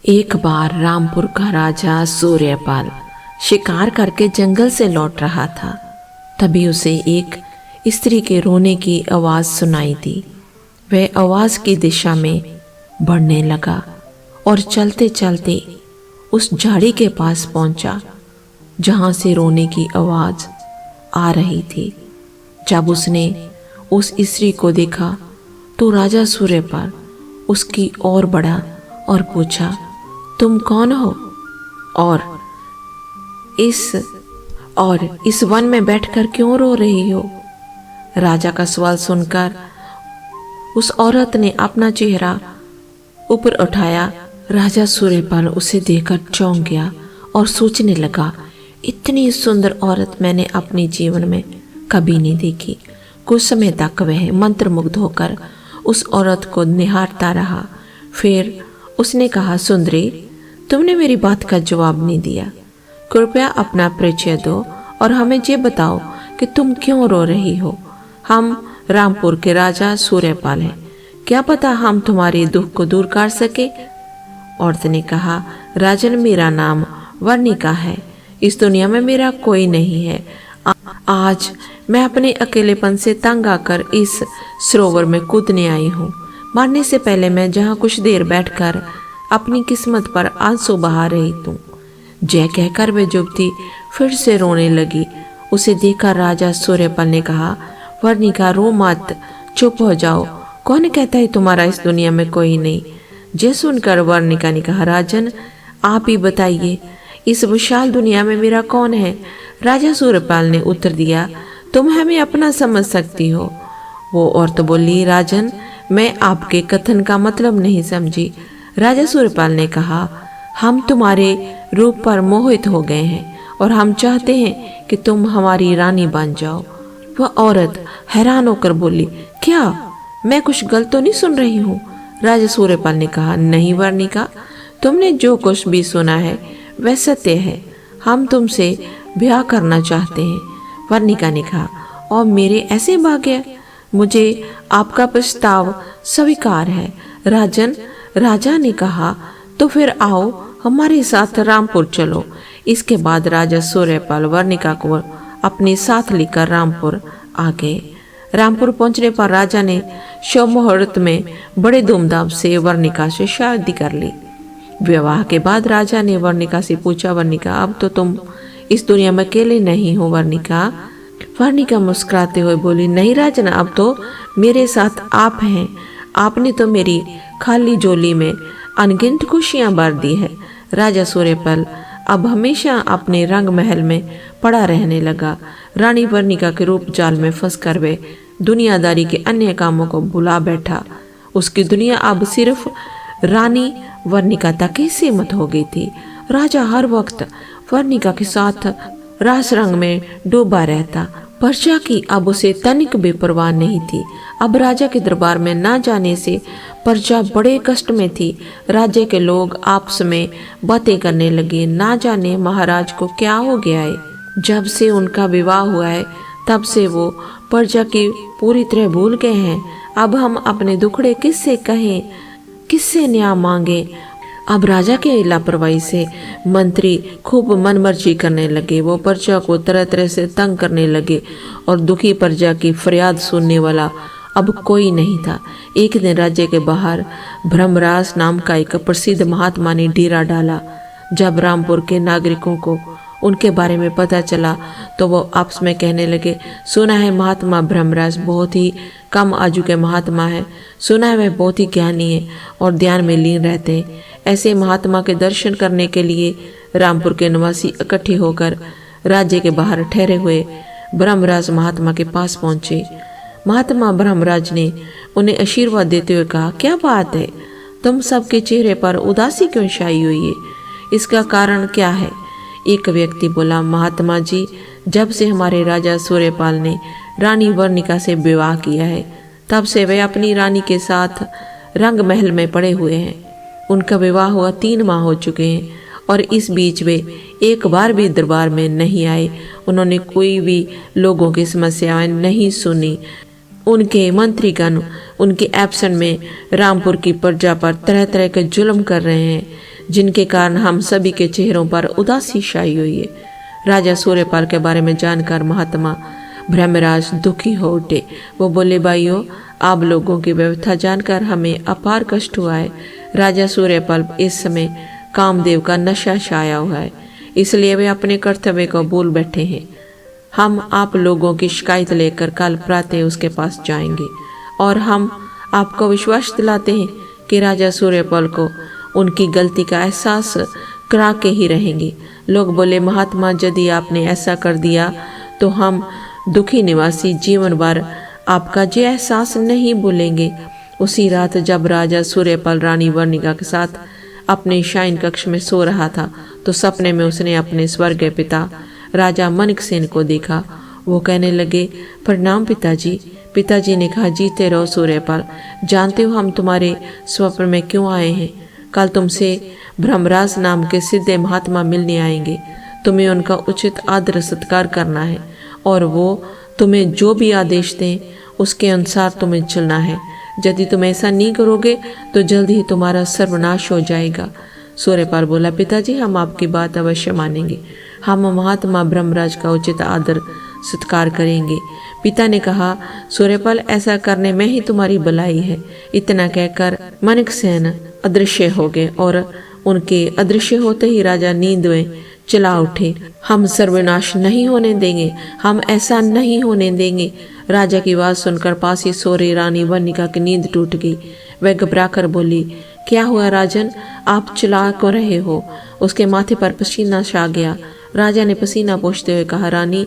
एक बार रामपुर का राजा सूर्यपाल शिकार करके जंगल से लौट रहा था। तभी उसे एक स्त्री के रोने की आवाज सुनाई दी। वह आवाज की दिशा में बढ़ने लगा और चलते चलते उस झाड़ी के पास पहुंचा जहां से रोने की आवाज आ रही थी। जब उसने उस स्त्री को देखा तो राजा सूर्यपाल उसकी ओर बढ़ा और पूछा, तुम कौन हो और इस वन में बैठकर क्यों रो रही हो? राजा का सवाल सुनकर उस औरत ने अपना चेहरा ऊपर उठाया। राजा सूर्यपाल उसे देखकर चौंक गया और सोचने लगा, इतनी सुंदर औरत मैंने अपने जीवन में कभी नहीं देखी। कुछ समय तक वह मंत्रमुग्ध होकर उस औरत को निहारता रहा। फिर उसने कहा, सुंदरी, तुमने मेरी बात का जवाब नहीं दिया। कृपया अपना परिचय दो और हमें ये बताओ कि तुम क्यों रो रही हो। हम रामपुर के राजा सूर्यपाल हैं, क्या पता हम तुम्हारे दुख को दूर कर सके। औरत ने कहा, राजन, मेरा नाम वर्णिका है। इस दुनिया में मेरा कोई नहीं है। आज मैं अपने अकेलेपन से तंग आकर इस सरोवर में कूदने आई हूँ। मरने से पहले मैं जहाँ कुछ देर बैठकर अपनी किस्मत पर आंसू बहा रही हूँ। जय कहकर वह युवती फिर से रोने लगी। उसे देखकर राजा सूर्यपाल ने कहा, वर्णिका, रो मत, चुप हो जाओ। कौन कहता है तुम्हारा इस दुनिया में कोई नहीं? जय सुनकर वर्णिका ने कहा, राजन, आप ही बताइए, इस विशाल दुनिया में मेरा कौन है? राजा सूर्यपाल ने उत्तर दिया, तुम हमें अपना समझ सकती हो। वो औरत बोली, राजन, मैं आपके कथन का मतलब नहीं समझी। राजा सूर्यपाल ने कहा, हम तुम्हारे रूप पर मोहित हो गए हैं और हम चाहते हैं कि तुम हमारी रानी बन जाओ। वह औरत हैरान होकर बोली, क्या मैं कुछ गलत तो नहीं सुन रही हूँ? राजा सूर्यपाल ने कहा, नहीं वर्णिका, तुमने जो कुछ भी सुना है वह सत्य है। हम तुमसे ब्याह करना चाहते हैं। वर्णिका ने कहा, और मेरे ऐसे भाग्य, मुझे आपका प्रस्ताव स्वीकार है। राजन, राजा ने कहा, तो फिर आओ हमारे साथ रामपुर चलो। इसके बाद राजा सूर्यपाल वर्णिका को अपने साथ लेकर रामपुर आ गए। रामपुर पहुंचने पर राजा ने शुभ मुहूर्त में बड़े धूमधाम से वर्णिका से शादी कर ली। विवाह के बाद राजा ने वर्णिका से पूछा, वर्णिका, अब तो तुम इस दुनिया में अकेले नहीं हो। वर्णिका मुस्कुराते हुए बोली, नहीं राजन, अब तो मेरे साथ आप हैं। आपने तो मेरी खाली झोली में अनगिनत खुशियां भर दी है। राजा सूर्यपाल अब हमेशा अपने रंग महल में पड़ा रहने लगा। रानी वर्णिका के रूप जाल में फंसकर वे दुनियादारी के अन्य कामों को भुला बैठा। उसकी दुनिया अब सिर्फ रानी वर्णिका तक ही सीमित हो गई थी। राजा हर वक्त वर्णिका के साथ रास रंग में डूबा रहता। प्रजा की अब उसे तनिक भी परवाह नहीं थी। अब राजा के दरबार में न जाने से प्रजा बड़े कष्ट में थी। राज्य के लोग आपस में बातें करने लगे, ना जाने महाराज को क्या हो गया है। जब से उनका विवाह हुआ है तब से वो प्रजा की पूरी तरह भूल गए हैं। अब हम अपने दुखड़े किससे कहें, किससे न्याय मांगे। अब राजा के लापरवाही से मंत्री खूब मनमर्जी करने लगे। वो प्रजा को तरह तरह से तंग करने लगे और दुखी प्रजा की फरियाद सुनने वाला अब कोई नहीं था। एक दिन राज्य के बाहर भ्रमराज नाम का एक प्रसिद्ध महात्मा ने डेरा डाला। जब रामपुर के नागरिकों को उनके बारे में पता चला तो वो आपस में कहने लगे, सुना है महात्मा भ्रमराज बहुत ही कम आयु के महात्मा है। सुना है वह बहुत ही ज्ञानी है और ध्यान में लीन रहते हैं। ऐसे महात्मा के दर्शन करने के लिए रामपुर के निवासी इकट्ठे होकर राज्य के बाहर ठहरे हुए भ्रमराज महात्मा के पास पहुंचे। महात्मा भ्रमराज ने उन्हें आशीर्वाद देते हुए कहा, क्या बात है, तुम सबके चेहरे पर उदासी क्यों छाई हुई है? इसका कारण क्या है? एक व्यक्ति बोला, महात्मा जी, जब से हमारे राजा सूर्यपाल ने रानी वर्णिका से विवाह किया है तब से वे अपनी रानी के साथ रंग महल में पड़े हुए हैं। उनका विवाह हुआ 3 माह हो चुके हैं और इस बीच वे एक बार भी दरबार में नहीं आए। उन्होंने कोई भी लोगों की समस्याएं नहीं सुनी। उनके मंत्रीगण उनके एब्सेंट में रामपुर की प्रजा पर तरह तरह के जुल्म कर रहे हैं। जिनके कारण हम सभी के चेहरों पर उदासी छाई हुई है। राजा सूर्यपाल के बारे में जानकर महात्मा ब्रह्मराज दुखी हो उठे। वो बोले, भाइयों, आप लोगों की व्यवस्था जानकर हमें अपार कष्ट हुआ है। राजा सूर्यपाल इस समय कामदेव का नशा छाया हुआ है, इसलिए वे अपने कर्तव्य को भूल बैठे हैं। हम आप लोगों की शिकायत लेकर कल प्रातः उसके पास जाएंगे और हम आपको विश्वास दिलाते हैं कि राजा सूर्यपाल को उनकी गलती का एहसास करा के ही रहेंगे। लोग बोले, महात्मा, यदि आपने ऐसा कर दिया तो हम दुखी निवासी जीवन भर आपका ये एहसास नहीं भूलेंगे। उसी रात जब राजा सूर्यपाल रानी वर्णिका के साथ अपने शयन कक्ष में सो रहा था तो सपने में उसने अपने स्वर्गीय पिता राजा मनकसेन को देखा। वो कहने लगे, प्रणाम पिताजी। पिताजी ने कहा, जीते रहो सूर्यपाल। जानते हो हम तुम्हारे स्वप्न में क्यों आए हैं? कल तुमसे ब्रह्मराज नाम के सिद्धे महात्मा मिलने आएंगे। तुम्हें उनका उचित आदर सत्कार करना है और वो तुम्हें जो भी आदेश दें उसके अनुसार तुम्हें चलना है। यदि तुम ऐसा नहीं करोगे तो जल्द ही तुम्हारा सर्वनाश हो जाएगा। सूर्यपाल बोला, पिताजी, हम आपकी बात अवश्य मानेंगे। हम महात्मा ब्रह्मराज का उचित आदर सत्कार करेंगे। पिता ने कहा, सूर्यपाल, ऐसा करने में ही तुम्हारी भलाई है। इतना कहकर मनकसेन अदृश्य हो गए और उनके अदृश्य होते ही राजा नींद में चला उठे। हम सर्वनाश नहीं होने देंगे, हम ऐसा नहीं होने देंगे। राजा की आवाज सुनकर पास ही सो रही रानी वर्णिका की नींद टूट गई। वह घबराकर बोली, क्या हुआ राजन, आप चिल्ला क्यों रहे हो? उसके माथे पर पसीना छा गया। राजा ने पसीना पोंछते हुए कहा, रानी,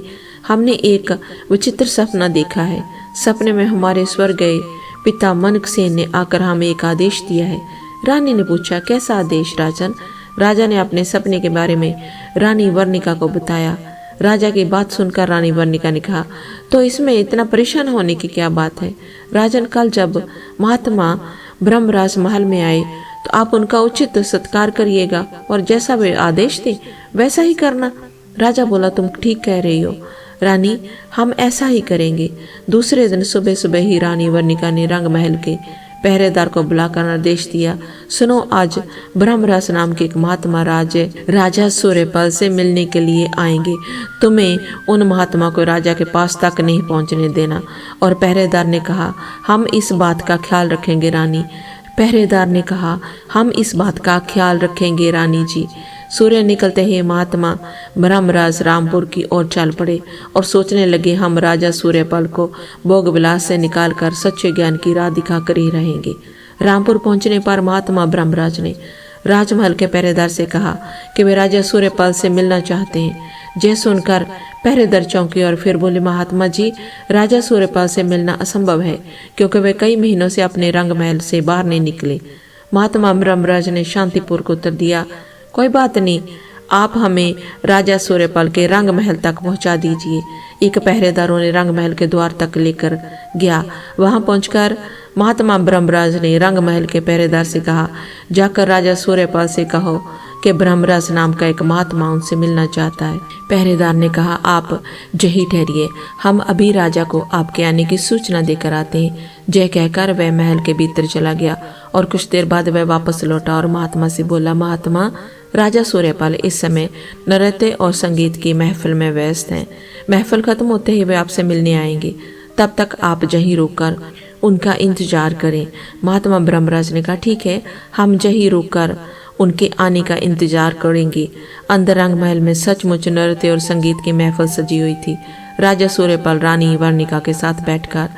हमने एक विचित्र सपना देखा है। सपने में हमारे स्वर्गीय पिता मनकसेन ने आकर हमें एक आदेश दिया है। रानी ने पूछा, कैसा आदेश राजन? राजा ने अपने सपने के बारे में रानी वर्णिका को बताया। राजा की बात सुनकर रानी वर्णिका ने कहा, तो इसमें इतना परेशान होने की क्या बात है? राजन, कल जब महात्मा ब्रह्मराज महल में आए तो आप उनका उचित सत्कार करिएगा और जैसा वे आदेश दे वैसा ही करना। राजा बोला, तुम ठीक कह रही हो रानी, हम ऐसा ही करेंगे। दूसरे दिन सुबह सुबह ही रानी वर्णिका ने रंग महल के पहरेदार को बुलाकर निर्देश दिया, सुनो, आज ब्रह्मराज नाम के एक महात्मा राजा सूर्यपाल से मिलने के लिए आएंगे। तुम्हें उन महात्मा को राजा के पास तक नहीं पहुंचने देना। और पहरेदार ने कहा, हम इस बात का ख्याल रखेंगे रानी। पहरेदार ने कहा, हम इस बात का ख्याल रखेंगे रानी जी। सूर्य निकलते ही महात्मा ब्रह्मराज रामपुर की ओर चल पड़े और सोचने लगे, हम राजा सूर्यपाल को भोग विलास से निकालकर सच्चे ज्ञान की राह दिखाकर ही रहेंगे। रामपुर पहुंचने पर महात्मा ब्रह्मराज ने राजमहल के पहरेदार से कहा कि वे राजा सूर्यपाल से मिलना चाहते हैं। यह सुनकर पहरेदार चौंके और फिर बोले, महात्मा जी, राजा सूर्यपाल से मिलना असंभव है क्योंकि वे कई महीनों से अपने रंग महल से बाहर नहीं निकले। महात्मा ब्रह्मराज ने शांतिपूर्वक उत्तर दिया, कोई बात नहीं, आप हमें राजा सूर्यपाल के रंग महल तक पहुंचा दीजिए। एक पहरेदार उन्हें रंग महल के द्वार तक लेकर गया। वहां पहुंचकर महात्मा ब्रह्मराज ने रंग महल के पहरेदार से कहा, जाकर राजा सूर्यपाल से कहो कि ब्रह्मराज नाम का एक महात्मा उनसे मिलना चाहता है। पहरेदार ने कहा, आप यहीं ठहरिए, हम अभी राजा को आपके आने की सूचना देकर आते हैं। जय कहकर वह महल के भीतर चला गया और कुछ देर बाद वह वापस लौटा और महात्मा से बोला, महात्मा, राजा सूर्यपाल इस समय नृत्य और संगीत की महफिल में व्यस्त हैं। महफिल खत्म होते ही वे आपसे मिलने आएंगे, तब तक आप यहीं रुककर उनका इंतजार करें। महात्मा ब्रह्मराज ने कहा, ठीक है, हम यहीं रुककर उनके आने का इंतजार करेंगे। अंदर रंग महल में सचमुच नृत्य और संगीत की महफिल सजी हुई थी। राजा सूर्यपाल रानी वर्णिका के साथ बैठकर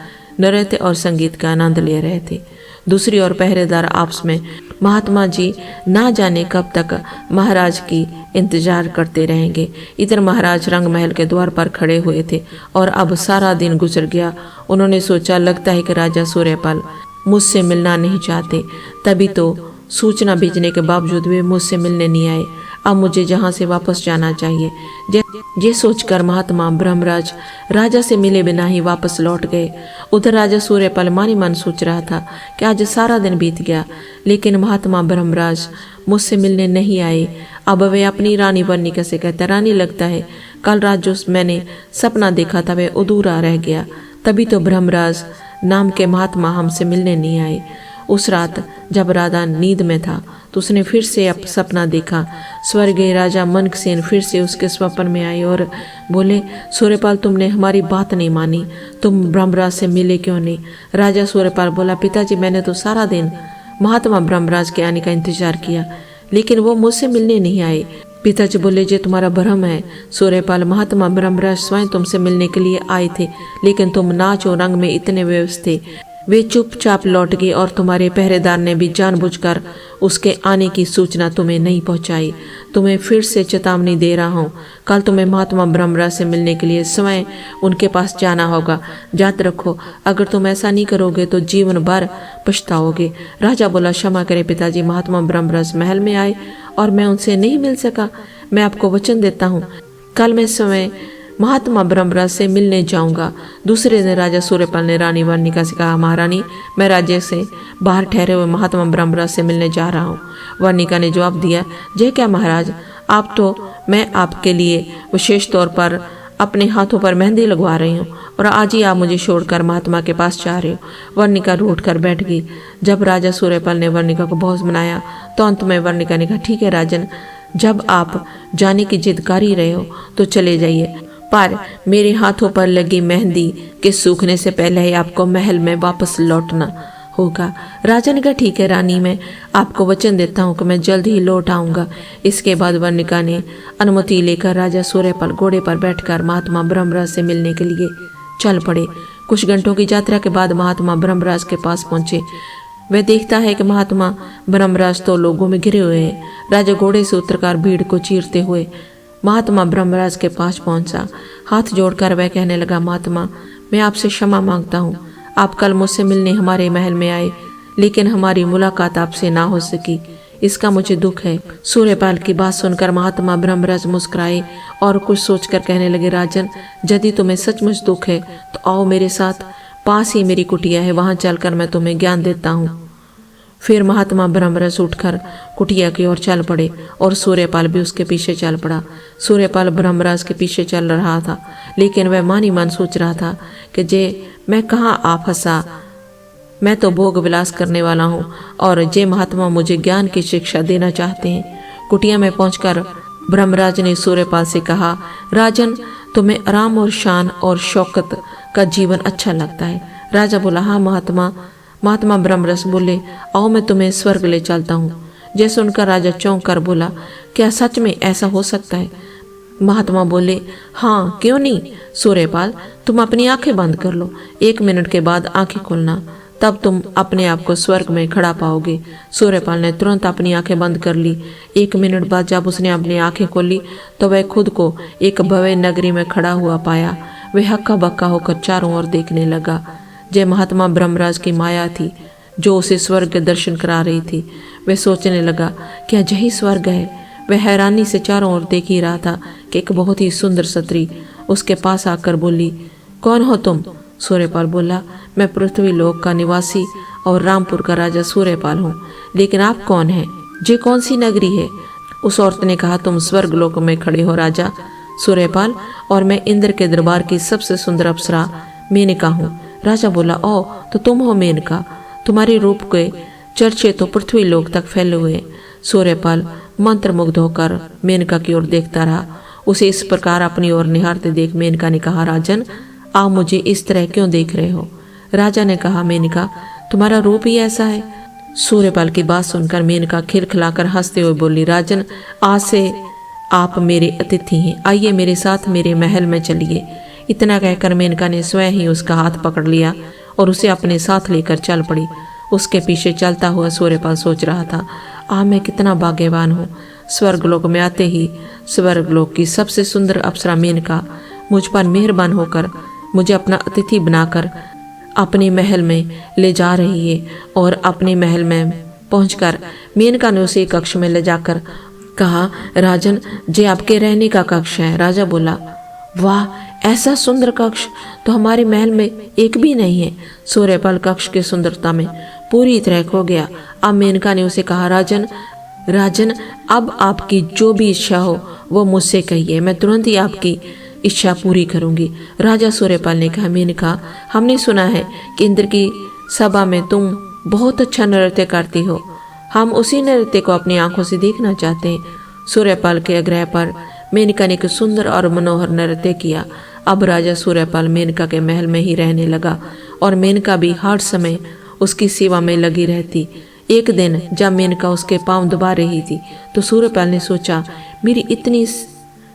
नृत्य और संगीत का आनंद ले रहे थे। दूसरी ओर पहरेदार आपस में, महात्मा जी ना जाने कब तक महाराज की इंतजार करते रहेंगे। इधर महाराज रंग महल के द्वार पर खड़े हुए थे और अब सारा दिन गुजर गया। उन्होंने सोचा, लगता है कि राजा सूर्यपाल मुझसे मिलना नहीं चाहते, तभी तो सूचना भेजने के बावजूद वे मुझसे मिलने नहीं आए। अब मुझे जहाँ से वापस जाना चाहिए। ये सोचकर महात्मा ब्रह्मराज राजा से मिले बिना ही वापस लौट गए। उधर राजा सूर्यपाल मानी मन सोच रहा था कि आज सारा दिन बीत गया, लेकिन महात्मा ब्रह्मराज मुझसे मिलने नहीं आए। अब वे अपनी रानी वर्णिका से कहते, रानी, लगता है कल रात जो मैंने सपना देखा था वह अधूरा रह गया, तभी तो ब्रह्मराज नाम के महात्मा हमसे मिलने नहीं आए। उस रात जब राजा नींद में था तो उसने फिर से सपना देखा। स्वर्गीय राजा मनकसेन फिर से उसके स्वप्न में आए और बोले, सूर्यपाल, तुमने हमारी बात नहीं मानी, तुम ब्रह्मराज से मिले क्यों नहीं? राजा सूर्यपाल बोला, पिताजी, मैंने तो सारा दिन महात्मा ब्रह्मराज के आने का इंतजार किया, लेकिन वो मुझसे मिलने नहीं आए। पिताजी बोले, जे तुम्हारा भ्रम है सूर्यपाल, महात्मा ब्रह्मराज स्वयं तुमसे मिलने के लिए आए थे, लेकिन तुम नाच और रंग में इतने व्यस्त थे, वे चुपचाप लौट गए और तुम्हारे पहरेदार ने भी जानबूझकर उसके आने की सूचना तुम्हें नहीं पहुंचाई। तुम्हें फिर से चेतावनी दे रहा हूँ, कल तुम्हें महात्मा ब्रह्मराज से मिलने के लिए स्वयं उनके पास जाना होगा। याद रखो, अगर तुम ऐसा नहीं करोगे तो जीवन भर पछताओगे। राजा बोला, क्षमा करें पिताजी, महात्मा ब्रह्मराज महल में आए और मैं उनसे नहीं मिल सका। मैं आपको वचन देता हूँ, कल मैं स्वयं महात्मा ब्रह्मराज से मिलने जाऊंगा। दूसरे दिन राजा सूर्यपाल ने रानी वर्णिका से कहा, महारानी, मैं राज्य से बाहर ठहरे हुए महात्मा ब्रह्मराज से मिलने जा रहा हूँ। वर्णिका ने जवाब दिया, जय क्या महाराज, आप तो मैं आपके लिए विशेष तौर पर अपने हाथों पर मेहंदी लगवा रही हूँ और आज ही आप मुझे छोड़कर महात्मा के पास जा रहे हो। वर्णिका रूठ कर बैठ गई। जब राजा सूर्यपाल ने वर्णिका को बहुत मनाया तो अंत में वर्णिका ने कहा, ठीक है राजन, जब आप जाने की जिद कर ही रहे हो तो चले जाइए, पर मेरे हाथों पर लगी मेहंदी के सूखने से पहले ही आपको महल में वापस लौटना होगा। राजा ने कहा, ठीक है रानी, मैं आपको वचन देता हूँ कि मैं जल्द ही लौट आऊँगा। इसके बाद वर्णिका ने अनुमति लेकर राजा सूर्यपाल घोड़े पर बैठकर महात्मा ब्रह्मराज से मिलने के लिए चल पड़े। कुछ घंटों की यात्रा के बाद महात्मा ब्रह्मराज के पास पहुंचे। वह देखता है कि महात्मा ब्रह्मराज तो लोगों में घिरे हुए हैं। राजा घोड़े से उतरकर भीड़ को चीरते हुए महात्मा ब्रह्मराज के पास पहुंचा। हाथ जोड़कर वह कहने लगा, महात्मा, मैं आपसे क्षमा मांगता हूँ। आप कल मुझसे मिलने हमारे महल में आए, लेकिन हमारी मुलाकात आपसे ना हो सकी, इसका मुझे दुख है। सूर्यपाल की बात सुनकर महात्मा ब्रह्मराज मुस्कुराए और कुछ सोचकर कहने लगे, राजन, यदि तुम्हें सचमुच दुख है तो आओ मेरे साथ, पास ही मेरी कुटिया है, वहां चलकर मैं तुम्हें ज्ञान देता हूँ। फिर महात्मा ब्रह्मराज उठकर कुटिया की ओर चल पड़े और सूर्यपाल भी उसके पीछे चल पड़ा। सूर्यपाल ब्रह्मराज के पीछे चल रहा था, लेकिन वह मन ही मन सोच रहा था कि जे मैं कहाँ आ फंसा, मैं तो भोग विलास करने वाला हूँ और जे महात्मा मुझे ज्ञान की शिक्षा देना चाहते हैं। कुटिया में पहुंचकर ब्रह्मराज ने सूर्यपाल से कहा, राजन, तुम्हें आराम और शान और शौकत का जीवन अच्छा लगता है? राजा बोला, हाँ महात्मा। महात्मा ब्रह्मराज बोले, आओ मैं तुम्हें स्वर्ग ले चलता हूँ। जैसे उनका राजा चौंक कर बोला, क्या सच में ऐसा हो सकता है? महात्मा बोले, हाँ, क्यों नहीं। सूर्यपाल, तुम अपनी आंखें बंद कर लो, 1 मिनट के बाद आंखें खोलना, तब तुम अपने आप को स्वर्ग में खड़ा पाओगे। सूर्यपाल ने तुरंत अपनी आंखें बंद कर ली। 1 मिनट बाद जब उसने अपनी आंखें खोली तो वह खुद को एक भव्य नगरी में खड़ा हुआ पाया। वह हक्का बक्का होकर चारों ओर देखने लगा। जय महात्मा ब्रह्मराज की माया थी जो उसे स्वर्ग के दर्शन करा रही थी। वह सोचने लगा, क्या यही स्वर्ग है? वह हैरानी से चारों ओर देख ही रहा था कि एक बहुत ही सुंदर स्त्री उसके पास आकर बोली, कौन हो तुम? सूर्यपाल बोला, मैं पृथ्वी लोक का निवासी और रामपुर का राजा सूर्यपाल हूँ, लेकिन आप कौन हैं? ये कौन सी नगरी है? उस औरत ने कहा, तुम स्वर्ग लोक में खड़े हो राजा सूर्यपाल, और मैं इंद्र के दरबार की सबसे सुंदर अप्सरा मेनका हूँ। राजा बोला, ओ, तो तुम हो मेनका, तुम्हारे रूप के चर्चे तो पृथ्वी लोक तक फैले हुए। सूर्यपाल मंत्रमुग्ध होकर मेनका की ओर देखता रहा। उसे इस प्रकार अपनी ओर निहारते देख मेनका ने कहा, राजन, आप मुझे इस तरह क्यों देख रहे हो? राजा ने कहा, मेनका, तुम्हारा रूप ही ऐसा है। सूर्यपाल की बात सुनकर मेनका खिलखिलाकर हंसते हुए बोली, राजन, आज से आप मेरे अतिथि हैं, आइए मेरे साथ मेरे महल में चलिए। इतना कहकर मेनका ने स्वयं ही उसका हाथ पकड़ लिया और उसे अपने साथ लेकर चल पड़ी। उसके पीछे चलता हुआ सूर्यपाल सोच रहा था, मैं कितना भाग्यवान हूँ। स्वर्गलोक में आते ही स्वर्गलोक की सबसे सुंदर अप्सरा मेनका मुझ पर मेहरबान होकर मुझे अपना अतिथि बनाकर अपने महल में ले जा रही है। और अपने महल में पहुंचकर मेनका ने उसे कक्ष में ले जाकर कहा, राजन, जे आपके रहने का कक्ष है। राजा बोला, वाह, ऐसा सुंदर कक्ष तो हमारे महल में एक भी नहीं है। सूर्यपाल कक्ष की सुंदरता में पूरी तरह खो गया। अब मेनका ने उसे कहा, राजन, अब आपकी जो भी इच्छा हो वो मुझसे कहिए, मैं तुरंत ही आपकी इच्छा पूरी करूंगी। राजा सूर्यपाल ने कहा, मेनका, हमने सुना है कि इंद्र की सभा में तुम बहुत अच्छा नृत्य करती हो। हम उसी नृत्य को अपनी आंखों से देखना चाहते हैं। सूर्यपाल के आग्रह पर मेनका ने एक सुंदर और मनोहर नृत्य किया। अब राजा सूर्यपाल मेनका के महल में ही रहने लगा और मेनका भी हर समय उसकी सेवा में लगी रहती। एक दिन जब मेनका उसके पांव दबा रही थी तो सूर्यपाल ने सोचा, मेरी इतनी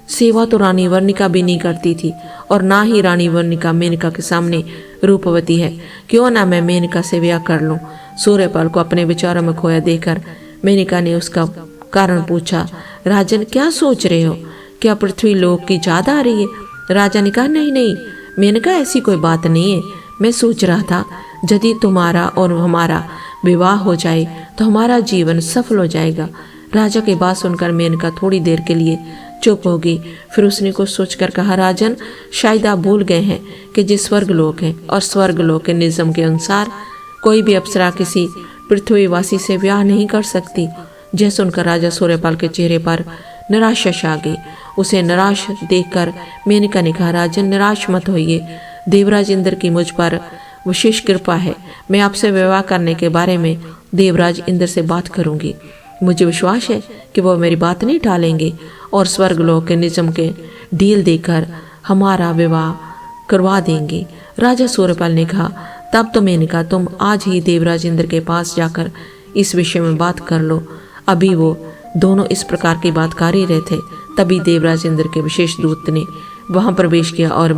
सेवा तो रानी वर्णिका भी नहीं करती थी और ना ही रानी वर्णिका मेनका के सामने रूपवती है, क्यों ना मैं मेनका से ब्याह कर लूं। सूर्यपाल को अपने विचारों में खोया देखकर मेनका ने उसका कारण पूछा। राजन, क्या सोच रहे हो? क्या पृथ्वी लोक की याद आ रही है? राजा ने कहा, नहीं नहीं मेनका, ऐसी कोई बात नहीं है। मैं सोच रहा था यदि तुम्हारा और हमारा विवाह हो जाए तो हमारा जीवन सफल हो जाएगा। राजा की बात सुनकर मेनका थोड़ी देर के लिए चुप हो गई। फिर उसने कुछ सोचकर कहा, राजन, शायद आप भूल गए हैं कि जिस स्वर्गलोक है और स्वर्गलोक के नियम के अनुसार कोई भी अप्सरा किसी पृथ्वीवासी से ब्याह नहीं कर सकती। यह सुनकर राजा सूर्यपाल के चेहरे पर निराशा छा गई। उसे निराश देखकर मेनका ने कहा, राजन, निराश मत होइए। देवराज इंद्र की मुझ पर विशेष कृपा है। मैं आपसे विवाह करने के बारे में देवराज इंद्र से बात करूंगी। मुझे विश्वास है कि वो मेरी बात नहीं टालेंगे और स्वर्गलोक के नियम के ढील देकर हमारा विवाह करवा देंगे। राजा सूर्यपाल ने कहा, तब तो मेनका, तुम आज ही देवराज इंद्र के पास जाकर इस विषय में बात कर लो। अभी वो दोनों इस प्रकार की बात कर ही रहे थे, तभी देवराज इंद्र के विशेष दूत ने वहां प्रवेश किया और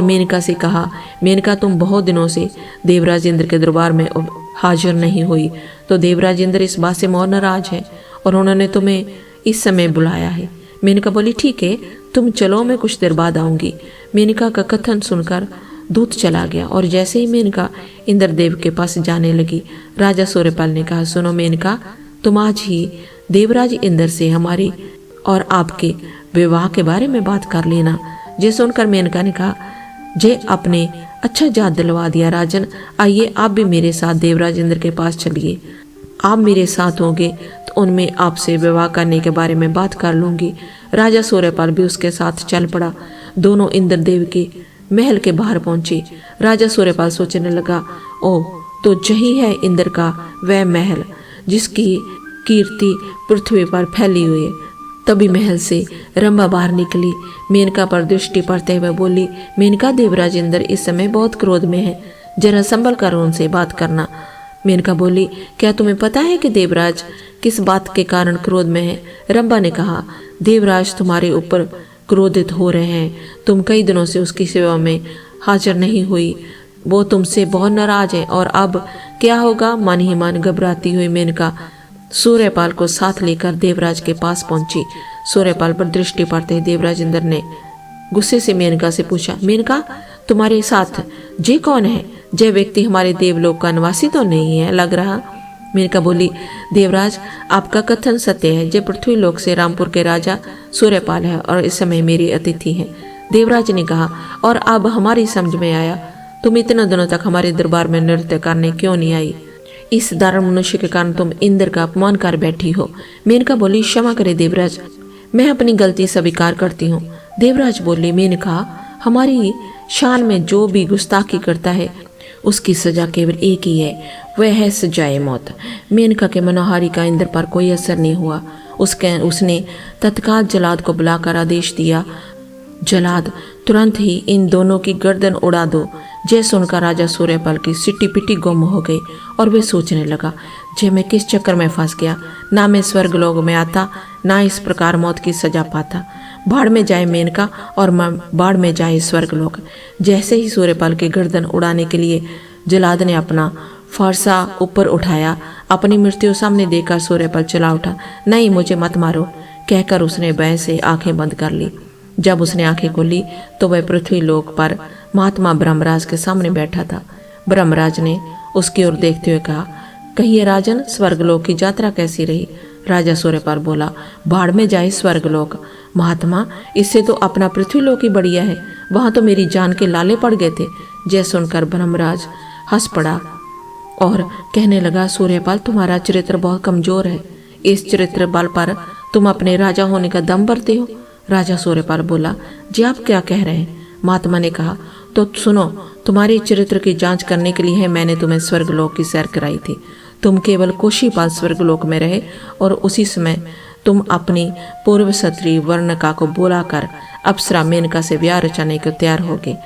मेनका से कहा, मेनका, तुम बहुत दिनों से देवराज इंद्र के दरबार में हाजिर नहीं हुई, तो देवराज इंद्र इस बात से बहुत नाराज है और उन्होंने तुम्हें इस समय बुलाया है। मेनका बोली, ठीक है, तुम चलो, मैं कुछ देर बाद आऊंगी। मेनका का कथन सुनकर दूत चला गया और जैसे ही मेनका इंद्रदेव के पास जाने लगी, राजा सूर्यपाल ने कहा, सुनो मेनका, तुम आज ही देवराज इंद्र से हमारी और आपके विवाह के बारे में बात कर लेना। ये सुनकर मेनका ने कहा, जे आपने अच्छा याद दिलवा दिया राजन, आइए आप भी मेरे साथ देवराज इंद्र के पास चलिए। आप मेरे साथ होंगे तो उनमें आपसे विवाह करने के बारे में बात कर लूंगी। राजा सूर्यपाल भी उसके साथ चल पड़ा। दोनों इंद्रदेव के महल के बाहर पहुंचे। राजा सूर्यपाल सोचने लगा, ओ तो यही है इंद्र का वह महल जिसकी कीर्ति पृथ्वी पर फैली हुई है। तभी महल से रंभा बाहर निकली। मेनका पर दृष्टि पड़ते हुए बोली, मेनका, देवराज इंद्र इस समय बहुत क्रोध में है, जरा संभल कर उनसे बात करना। मेनका बोली, क्या तुम्हें पता है कि देवराज किस बात के कारण क्रोध में है? रंभा ने कहा, देवराज तुम्हारे ऊपर क्रोधित हो रहे हैं। तुम कई दिनों से उसकी सेवा में हाजिर नहीं हुई, वो तुमसे बहुत नाराज है और अब क्या होगा? मन ही मन घबराती हुई मेनका सूर्यपाल को साथ लेकर देवराज के पास पहुंची। सूर्यपाल पर दृष्टि पड़ते ही देवराज इंद्र ने गुस्से से मेनका से पूछा, मेनका, तुम्हारे साथ जे कौन है? जे व्यक्ति हमारे देवलोक का निवासी तो नहीं है लग रहा। मेनका बोली, देवराज, आपका कथन सत्य है। जे पृथ्वी लोक से रामपुर के राजा सूर्यपाल है और इस समय मेरी अतिथि हैं। देवराज ने कहा, और अब हमारी समझ में आया, तुम इतने दिनों तक हमारे दरबार में नृत्य करने क्यों नहीं आई? इस दारुण मनुष्य के कारण तुम इंद्र का अपमान कर बैठी हो। मेनका बोली, क्षमा करे देवराज, मैं अपनी गलती स्वीकार करती हूँ। देवराज बोले, मेनका, हमारी शान में जो भी गुस्ताखी करता है उसकी सजा केवल एक ही है, वह है सजाए मौत। मेनका के मनोहारी का इंद्र पर कोई असर नहीं हुआ। उसने तत्काल जलाद को बुलाकर आदेश दिया, जलाद, तुरंत ही इन दोनों की गर्दन उड़ा दो। जय सुनकर राजा सूर्यपाल की सिट्टी पिट्टी गुम हो गई और वे सोचने लगा, जे मैं किस चक्कर में फंस गया। ना मैं स्वर्गलोक में आता, ना इस प्रकार मौत की सजा पाता। बाढ़ में जाए मेनका और बाढ़ में जाए स्वर्गलोक। जैसे ही सूर्यपाल की गर्दन उड़ाने के लिए जलाद ने अपना फरसा ऊपर उठाया, अपनी मृत्यु सामने देखकर सूर्यपाल चला उठा। नहीं, मुझे मत मारो, कहकर उसने भय से आंखें बंद कर ली। जब उसने आंखें खोली तो वह पृथ्वी लोक पर महात्मा ब्रह्मराज के सामने बैठा था। ब्रह्मराज ने उसकी ओर देखते हुए कहा, कहिए राजन, स्वर्गलोक की यात्रा कैसी रही? राजा सूर्यपाल बोला, बाढ़ में जाए स्वर्गलोक। महात्मा, इससे तो अपना पृथ्वीलोक ही बढ़िया है, वहां तो मेरी जान के लाले पड़ गए थे। जय सुनकर ब्रह्मराज हंस पड़ा और कहने लगा, सूर्यपाल, तुम्हारा चरित्र बहुत कमजोर है। इस चरित्र बल पर तुम अपने राजा होने का दम भरते हो। राजा सूर्यपाल बोला, जी आप क्या कह रहे हैं? महात्मा ने कहा, तो सुनो, तुम्हारे चरित्र की जांच करने के लिए मैंने तुम्हें स्वर्गलोक की सैर कराई थी। तुम केवल कोशीपाल स्वर्गलोक में रहे और उसी समय तुम अपनी पूर्व क्षत्रिय वर्णका को बुलाकर अप्सरा मेनका से ब्याह रचाने को तैयार हो गए।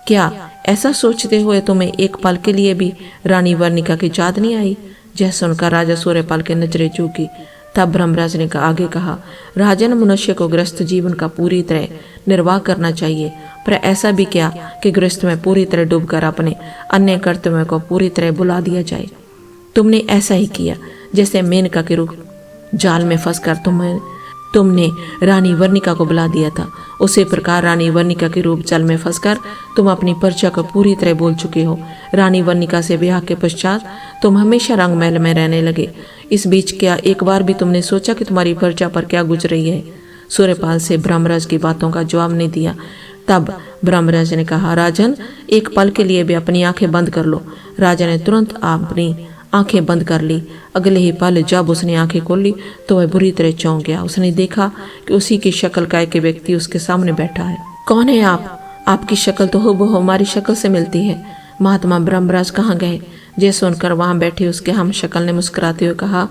क्या ऐसा सोचते हुए तुम्हें एक पल के लिए भी रानी वर्णिका की याद नहीं आई? यह सुनकर राजा सूर्यपाल की नजरें चूकी। तब ब्रह्मराज ने आगे कहा, राजन, मनुष्य को गृहस्थ जीवन का पूरी तरह निर्वाह करना चाहिए, पर ऐसा भी क्या कि गृहस्थ में पूरी तरह डूबकर अपने अन्य कर्तव्यों को पूरी तरह भुला दिया जाए। तुमने ऐसा ही किया, जैसे मेनका के रूप जाल में फंसकर तुमने रानी वर्णिका को बुला दिया था। उसी प्रकार रानी वर्णिका के रूप जाल में फंसकर तुम अपनी प्रजा को पूरी तरह भूल चुके हो। रानी वर्णिका से ब्याह के पश्चात तुम हमेशा रंग महल में रहने लगे। इस बीच क्या एक बार भी तुमने सोचा कि तुम्हारी प्रजा पर क्या गुजर रही है? सूर्यपाल से ब्रह्मराज की बातों का जवाब नहीं दिया। तब ब्रह्मराज ने कहा, राजन, एक पल के लिए भी अपनी आंखें बंद कर लो। राजा ने तुरंत अपनी आंखें बंद कर ली। अगले ही पल जब उसने आंखें खोली तो वह बुरी तरह चौंक गया। उसने देखा कि उसी की शक्ल का एक व्यक्ति उसके सामने बैठा है। कौन है आप? आपकी शक्ल तो हूबहू हमारी शक्ल से मिलती है। महात्मा ब्रह्मराज कहाँ गए? ये सुनकर वहां बैठे उसके हम शक्ल ने मुस्कुराते हुए कहा,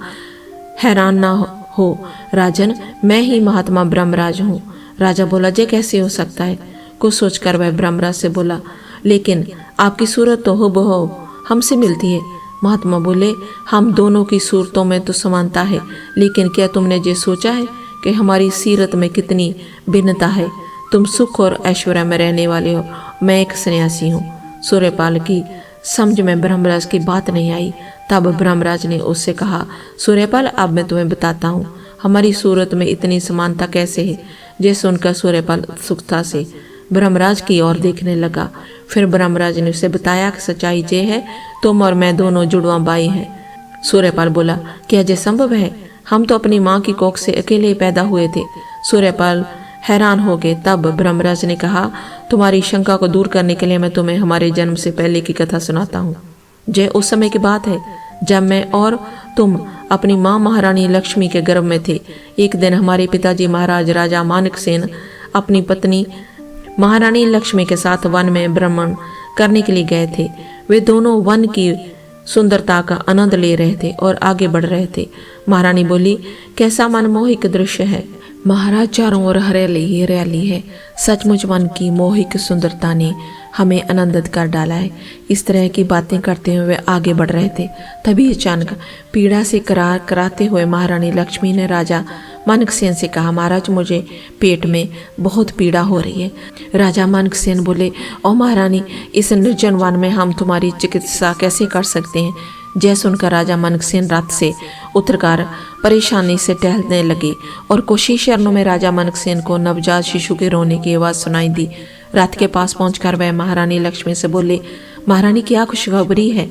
हैरान ना हो राजन, मैं ही महात्मा ब्रह्मराज हूँ। राजा बोला, ये कैसे हो सकता है? कुछ सोचकर वह ब्रह्मराज से बोला, लेकिन आपकी सूरत तो हूबहू हमसे मिलती है। महात्मा बोले, हम दोनों की सूरतों में तो समानता है, लेकिन क्या तुमने ये सोचा है कि हमारी सीरत में कितनी भिन्नता है? तुम सुख और ऐश्वर्य में रहने वाले हो, मैं एक सन्यासी हूँ। सूर्यपाल की समझ में ब्रह्मराज की बात नहीं आई। तब ब्रह्मराज ने उससे कहा, सूर्यपाल, अब मैं तुम्हें बताता हूँ हमारी सूरत में इतनी समानता कैसे है। ये सुनकर सूर्यपाल उत्सुकता से ब्रह्मराज की ओर देखने लगा। फिर ब्रह्मराज ने उसे बताया कि सच्चाई ये है, तुम और मैं दोनों जुड़वा भाई हैं। सूर्यपाल बोला, क्या ये संभव है? हम तो अपनी माँ की कोख से अकेले ही पैदा हुए थे। सूर्यपाल हैरान हो गए। तब ब्रह्मराज ने कहा, तुम्हारी शंका को दूर करने के लिए मैं तुम्हें हमारे जन्म से पहले की कथा सुनाता हूँ। यह उस समय की बात है जब मैं और तुम अपनी माँ महारानी लक्ष्मी के गर्भ में थे। एक दिन हमारे पिताजी महाराज राजा मानकसेन अपनी पत्नी महारानी लक्ष्मी के साथ वन में भ्रमण करने के लिए गए थे। वे दोनों वन की सुंदरता का आनंद ले रहे थे और आगे बढ़ रहे थे। महारानी बोली, कैसा मनमोहक दृश्य है। महाराज, चारों ओर हरियाली ही हरियाली है। सचमुच वन की मोहिक सुंदरता ने हमें आनंदित कर डाला है। इस तरह की बातें करते हुए वे आगे बढ़ रहे थे। तभी अचानक पीड़ा से करार कराते हुए महारानी लक्ष्मी ने राजा मानकसेन से कहा, महाराज, मुझे पेट में बहुत पीड़ा हो रही है। राजा मानकसेन बोले, ओ महारानी, इस निर्जन वन में हम तुम्हारी चिकित्सा कैसे कर सकते हैं? जय सुनकर राजा मानकसेन रात से उतरकर परेशानी से टहलने लगे और कोशिश चरणों में राजा मानकसेन को नवजात शिशु के रोने की आवाज सुनाई दी। रात के पास पहुंचकर वह महारानी लक्ष्मी से बोले, महारानी, क्या खुशखबरी है?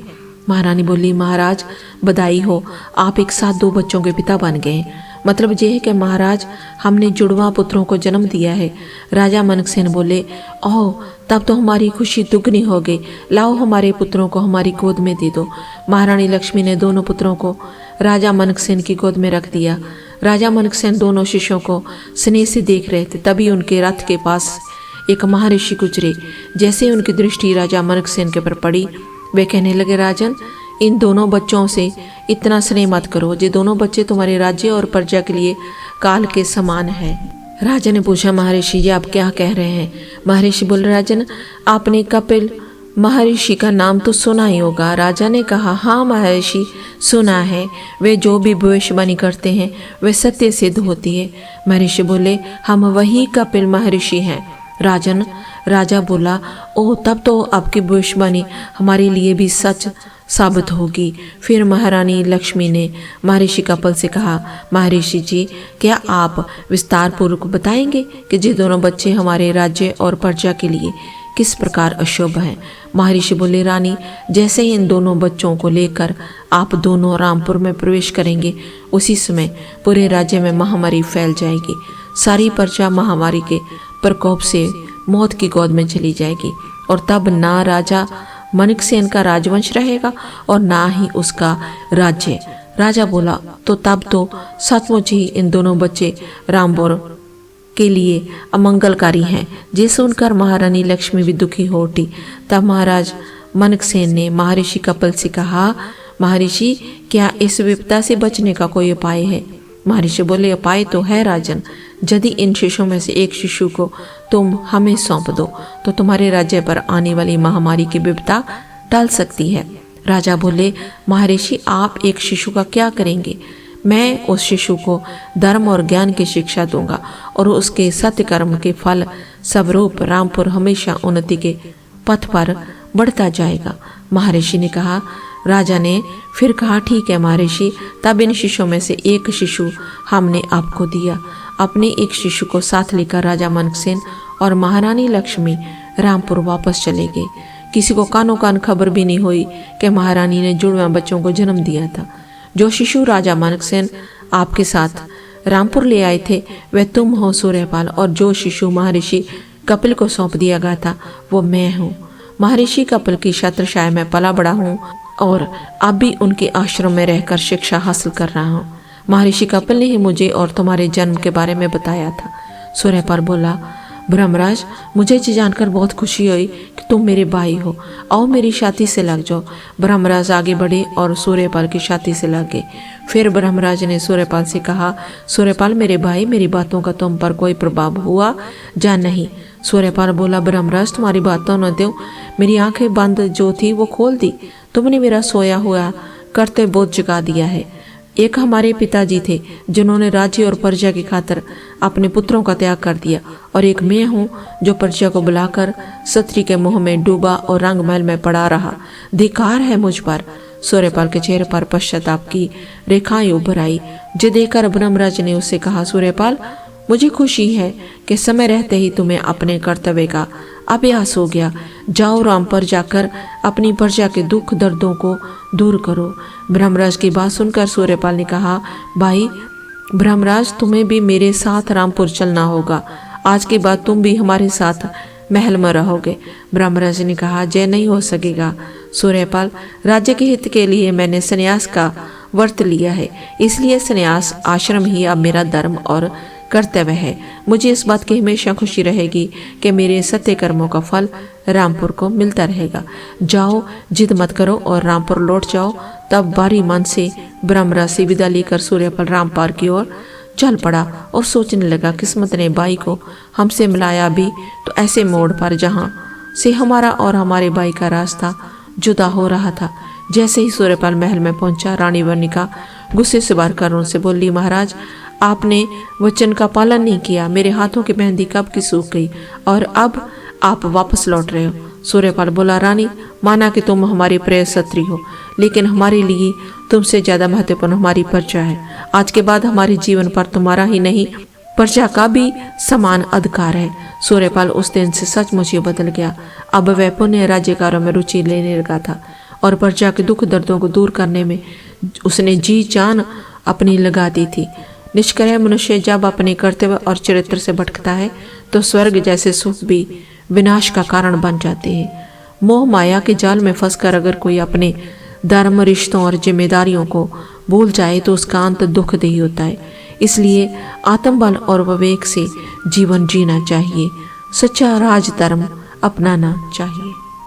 महारानी बोली, महाराज, बधाई हो, आप एक साथ 2 बच्चों के पिता बन गए। मतलब ये है कि महाराज, हमने जुड़वा पुत्रों को जन्म दिया है। राजा मानकसेन बोले, ओह, तब तो हमारी खुशी दुगनी हो गई। लाओ, हमारे पुत्रों को हमारी गोद में दे दो। महारानी लक्ष्मी ने दोनों पुत्रों को राजा मानकसेन की गोद में रख दिया। राजा मानकसेन दोनों शिष्यों को स्नेह से देख रहे थे। तभी उनके रथ के पास एक महर्षि गुजरे। जैसे उनकी दृष्टि राजा मानकसेन के पर पड़ी, वे कहने लगे, राजन, इन दोनों बच्चों से इतना स्नेह मत करो। ये दोनों बच्चे तुम्हारे राज्य और प्रजा के लिए काल के समान है। राजा ने पूछा, महर्षि, ये आप क्या कह रहे हैं? महर्षि बोले, राजन, आपने कपिल महर्षि का नाम तो सुना ही होगा। राजा ने कहा, हाँ महर्षि, सुना है। वे जो भी भविष्यवाणी करते हैं वे सत्य सिद्ध होती है। महर्षि बोले, हम वही कपिल महर्षि हैं। राजा बोला, ओह, तब तो आपकी भविष्यवाणी हमारे लिए भी सच साबित होगी। फिर महारानी लक्ष्मी ने महर्षि कपिल से कहा, महर्षि जी, क्या आप विस्तार पूर्वक बताएंगे कि ये दोनों बच्चे हमारे राज्य और प्रजा के लिए किस प्रकार अशुभ हैं? महर्षि बोले, रानी, जैसे ही इन दोनों बच्चों को लेकर आप दोनों रामपुर में प्रवेश करेंगे, उसी समय पूरे राज्य में महामारी फैल जाएगी। सारी प्रजा महामारी के प्रकोप से मौत की गोद में चली जाएगी और तब ना राजा मानकसेन का राजवंश रहेगा और ना ही उसका राज्य। राजा बोला, तो तब तो सचमुच ही इन दोनों बच्चे रामपुर के लिए अमंगलकारी हैं। ये सुनकर महारानी लक्ष्मी भी दुखी हो उठी। तब महाराज मनकसेन ने महर्षि कपिल से कहा, महर्षि क्या इस विपदा से बचने का कोई उपाय है? महर्षि बोले, उपाय तो है राजन। यदि इन शिशुओं में से एक शिशु को तुम हमें सौंप दो तो तुम्हारे राज्य पर आने वाली महामारी की विपदा टल सकती है। राजा बोले, महर्षि आप एक शिशु का क्या करेंगे? मैं उस शिशु को धर्म और ज्ञान की शिक्षा दूंगा और उसके सत्य कर्म के फल स्वरूप रामपुर हमेशा उन्नति के पथ पर बढ़ता जाएगा। महर्षि ने कहा, राजा ने फिर कहा, ठीक है महर्षि। तब इन शिशुओं में से एक शिशु हमने आपको दिया। अपने एक शिशु को साथ लेकर राजा मनकसेन और महारानी लक्ष्मी रामपुर वापस चले गए। किसी को कानों कान खबर भी नहीं हुई कि महारानी ने जुड़वा बच्चों को जन्म दिया था। जो शिशु राजा मनकसेन आपके साथ रामपुर ले आए थे वह तुम हो सूर्यपाल, और जो शिशु महर्षि कपिल को सौंप दिया गया था वो मैं हूँ। महर्षि कपिल की छत्रछाया में पला बड़ा हूँ और अब भी उनके आश्रम में रहकर शिक्षा हासिल कर रहा हूँ। महर्षि कपिल ने ही मुझे और तुम्हारे जन्म के बारे में बताया था। सूर्यपाल बोला, ब्रह्मराज मुझे ये जानकर बहुत खुशी हुई कि तुम मेरे भाई हो। आओ मेरी छाती से लग जाओ। ब्रह्मराज आगे बढ़े और सूर्यपाल की छाती से लग गए। फिर ब्रह्मराज ने सूर्यपाल से कहा, सूर्यपाल मेरे भाई, मेरी बातों का तुम पर कोई प्रभाव हुआ या नहीं? सूर्यपाल बोला, ब्रह्मराज तुम्हारी बातों न दो, मेरी आंखें बंद जो थी वो खोल दी। तुमने मेरा सोया हुआ करते बोध जगा दिया है। एक हमारे पिताजी थे जिन्होंने राज्य और प्रजा की खातिर अपने पुत्रों का त्याग कर दिया, और एक मैं हूँ जो प्रजा को बुलाकर सत्री के मुंह में डूबा और रंग महल में पड़ा रहा। धिक्कार है मुझ पर। सूर्यपाल के चेहरे पर पश्चाताप की रेखाएं उभर आई। जो देखकर ब्रह्मराज ने उससे कहा, सूर्यपाल मुझे खुशी है कि समय रहते ही तुम्हें अपने कर्तव्य का अभ्यास हो गया। जाओ राम पर जाकर अपनी प्रजा के दुख दर्दों को दूर करो। ब्रह्मराज की बात सुनकर सूर्यपाल ने कहा, भाई ब्रह्मराज तुम्हें भी मेरे साथ रामपुर चलना होगा। आज के बाद तुम भी हमारे साथ महल में रहोगे। ब्रह्मराज ने कहा, जय नहीं हो सकेगा सूर्यपाल। राज्य के हित के लिए मैंने संन्यास का व्रत लिया है, इसलिए संन्यास आश्रम ही अब मेरा धर्म और कर्तव्य है। मुझे इस बात की हमेशा खुशी रहेगी कि मेरे सत्य कर्मों का फल रामपुर को मिलता रहेगा। जाओ जिद मत करो और रामपुर लौट जाओ। तब बारी मन से ब्रह्मराज से विदा लेकर सूर्यपाल रामपाल की ओर चल पड़ा और सोचने लगा, किस्मत ने बाई को हमसे मिलाया भी तो ऐसे मोड़ पर जहाँ से हमारा और हमारे बाई का रास्ता जुदा हो रहा था। जैसे ही सूर्यपाल महल में पहुंचा, रानी वर्णिका गुस्से से बार कर उनसे बोली, महाराज आपने वचन का पालन नहीं किया। मेरे हाथों की मेहंदी कब की सूख गई और अब आप वापस लौट रहे हो। सूर्यपाल बोला, रानी माना कि तुम हमारी प्रिय सत्री हो, लेकिन हमारे लिए तुमसे ज्यादा महत्वपूर्ण हमारी प्रजा है। आज के बाद हमारे जीवन पर तुम्हारा ही नहीं प्रजा का भी समान अधिकार है। सूर्यपाल उस दिन से सचमुच बदल गया। अब वह पुण्य राज्य कार्यों में रुचि लेने लगा था और प्रजा के दुख दर्दों को दूर करने में उसने जी जान अपनी लगा दी थी। निष्क्रिय मनुष्य जब अपने कर्तव्य और चरित्र से भटकता है तो स्वर्ग जैसे सुख भी विनाश का कारण बन जाते हैं। मोह माया के जाल में फंसकर अगर कोई अपने धर्म, रिश्तों और जिम्मेदारियों को भूल जाए तो उसका अंत दुखदायी होता है। इसलिए आत्मबल और विवेक से जीवन जीना चाहिए। सच्चा राज धर्म अपनाना चाहिए।